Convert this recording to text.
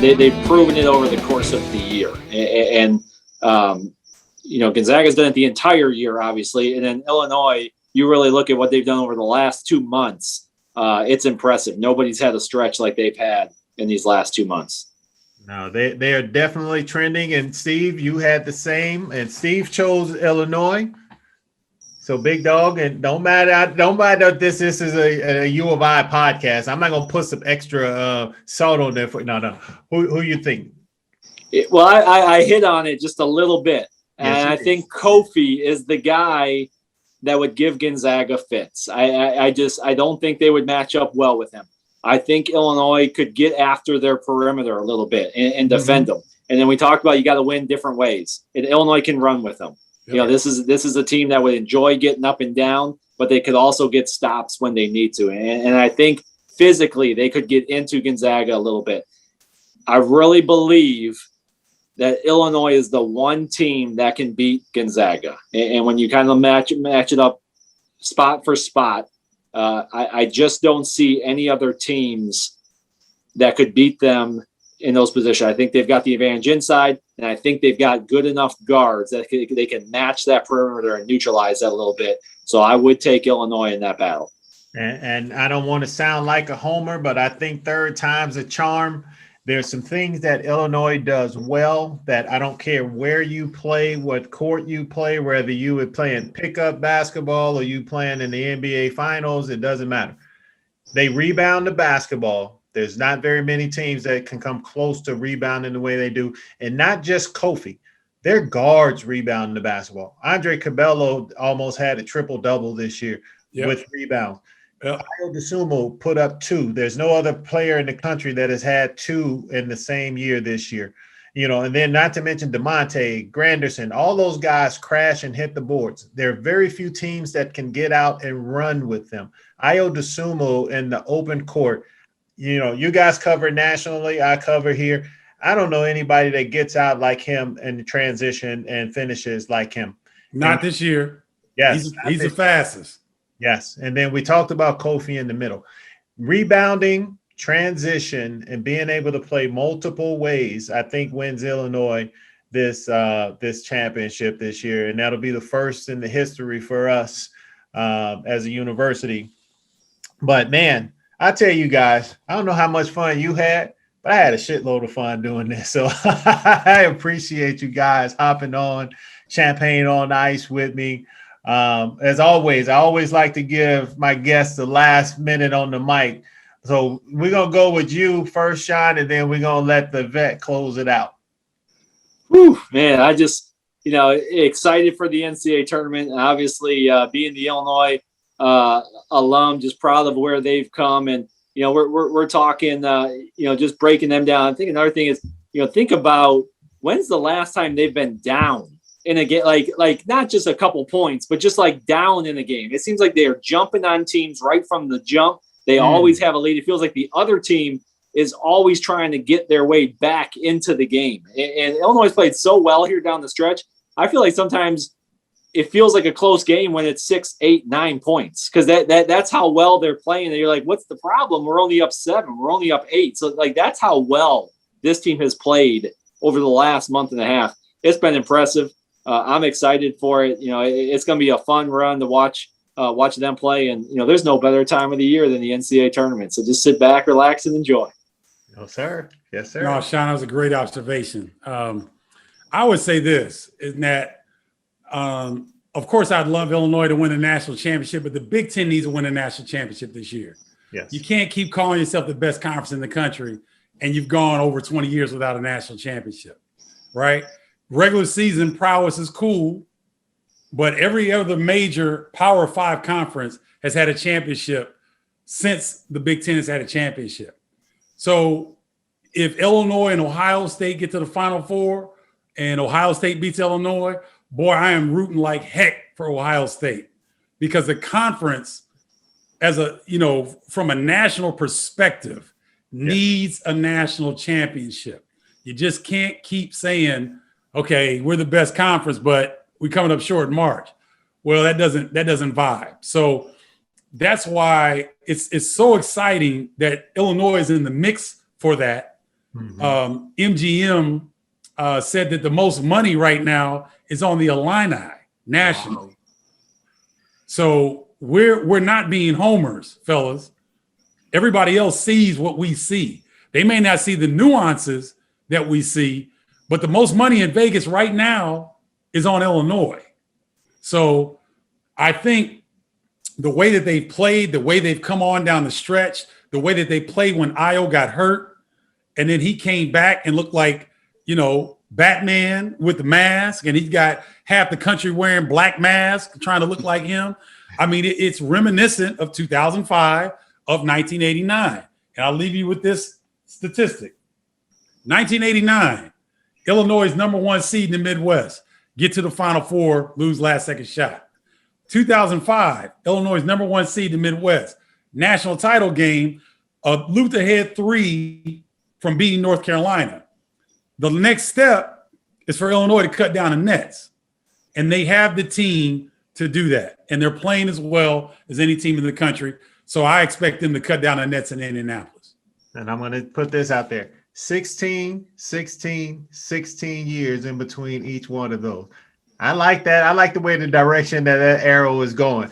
they've proven it over the course of the year. And Gonzaga's done it the entire year, obviously. And then Illinois, you really look at what they've done over the last 2 months. It's impressive. Nobody's had a stretch like they've had in these last 2 months. No, they are definitely trending. And Steve, you had the same. And Steve chose Illinois. So Big Dog, and don't matter if this is a U of I podcast. I'm not gonna put some extra salt on there for no. Who you think? I hit on it just a little bit, and yes, I think Kofi is the guy that would give Gonzaga fits. I don't think they would match up well with him. I think Illinois could get after their perimeter a little bit and defend them. And then we talked about you got to win different ways, and Illinois can run with them. This is a team that would enjoy getting up and down, but they could also get stops when they need to. And I think physically they could get into Gonzaga a little bit. I really believe that Illinois is the one team that can beat Gonzaga. And when you kind of match it up spot for spot, I just don't see any other teams that could beat them in those positions. I think they've got the advantage inside, and I think they've got good enough guards that they can match that perimeter and neutralize that a little bit. So I would take Illinois in that battle. And I don't want to sound like a homer, but I think third time's a charm. There's some things that Illinois does well that I don't care where you play, what court you play, whether you would play in pickup basketball or you playing in the NBA Finals, it doesn't matter. They rebound the basketball. There's not very many teams that can come close to rebounding the way they do. And not just Kofi. Their guards rebounding the basketball. Andre Cabello almost had a triple-double this year with rebounds. Ayo Dosunmu put up 2. There's no other player in the country that has had 2 in the same year this year. And then not to mention DeMonte, Granderson, all those guys crash and hit the boards. There are very few teams that can get out and run with them. Ayo Dosunmu in the open court, you guys cover nationally, I cover here. I don't know anybody that gets out like him in the transition and finishes like him. Not this year. Yes. He's the fastest. Yes. And then we talked about Kofi in the middle. Rebounding, transition, and being able to play multiple ways, I think wins Illinois this championship this year. And that'll be the first in the history for us as a university. But, man, I tell you guys, I don't know how much fun you had, but I had a shitload of fun doing this. So I appreciate you guys hopping on Champaign on Ice with me. As always, I always like to give my guests the last minute on the mic. So we're going to go with you first, Sean, and then we're going to let the vet close it out. Whew, man, I just, excited for the NCAA tournament. And obviously, being the Illinois alum, just proud of where they've come. And, we're talking, just breaking them down. I think another thing is, think about when's the last time they've been down in a game, like not just a couple points, but just like down in a game. It seems like they are jumping on teams right from the jump. They always have a lead. It feels like the other team is always trying to get their way back into the game. And Illinois played so well here down the stretch. I feel like sometimes it feels like a close game when it's 6, 8, 9 points, because that's how well they're playing. And you're like, what's the problem? We're only up 7. We're only up 8. So that's how well this team has played over the last month and a half. It's been impressive. I'm excited for it. It's going to be a fun run to watch them play. And, there's no better time of the year than the NCAA tournament. So just sit back, relax, and enjoy. No, sir. Yes, sir. No, Sean, that was a great observation. I would say this, is that, of course, I'd love Illinois to win a national championship, but the Big Ten needs to win a national championship this year. Yes. You can't keep calling yourself the best conference in the country, and you've gone over 20 years without a national championship, right? Regular season prowess is cool, but every other major Power 5 conference has had a championship since the Big Ten has had a championship. So if Illinois and Ohio State get to the Final Four and Ohio State beats Illinois, boy, I am rooting like heck for Ohio State, because the conference, from a national perspective, needs a national championship. You just can't keep saying, okay, we're the best conference, but we're coming up short in March. Well, that doesn't vibe. So that's why it's so exciting that Illinois is in the mix for that. MGM said that the most money right now is on the Illini nationally. Wow. So we're not being homers, fellas. Everybody else sees what we see. They may not see the nuances that we see, but the most money in Vegas right now is on Illinois. So I think the way that they've played, the way they've come on down the stretch, the way that they played when Io got hurt, and then he came back and looked like, Batman with the mask, and he's got half the country wearing black masks, trying to look like him. I mean, it's reminiscent of 2005, of 1989. And I'll leave you with this statistic. 1989, Illinois' #1 seed in the Midwest, get to the Final Four, lose last second shot. 2005, Illinois' #1 seed in the Midwest, national title game, Luther head 3 from beating North Carolina. The next step is for Illinois to cut down the nets. And they have the team to do that. And they're playing as well as any team in the country. So I expect them to cut down the nets in Indianapolis. And I'm going to put this out there. 16 years in between each one of those. I like that. I like the way the direction that arrow is going.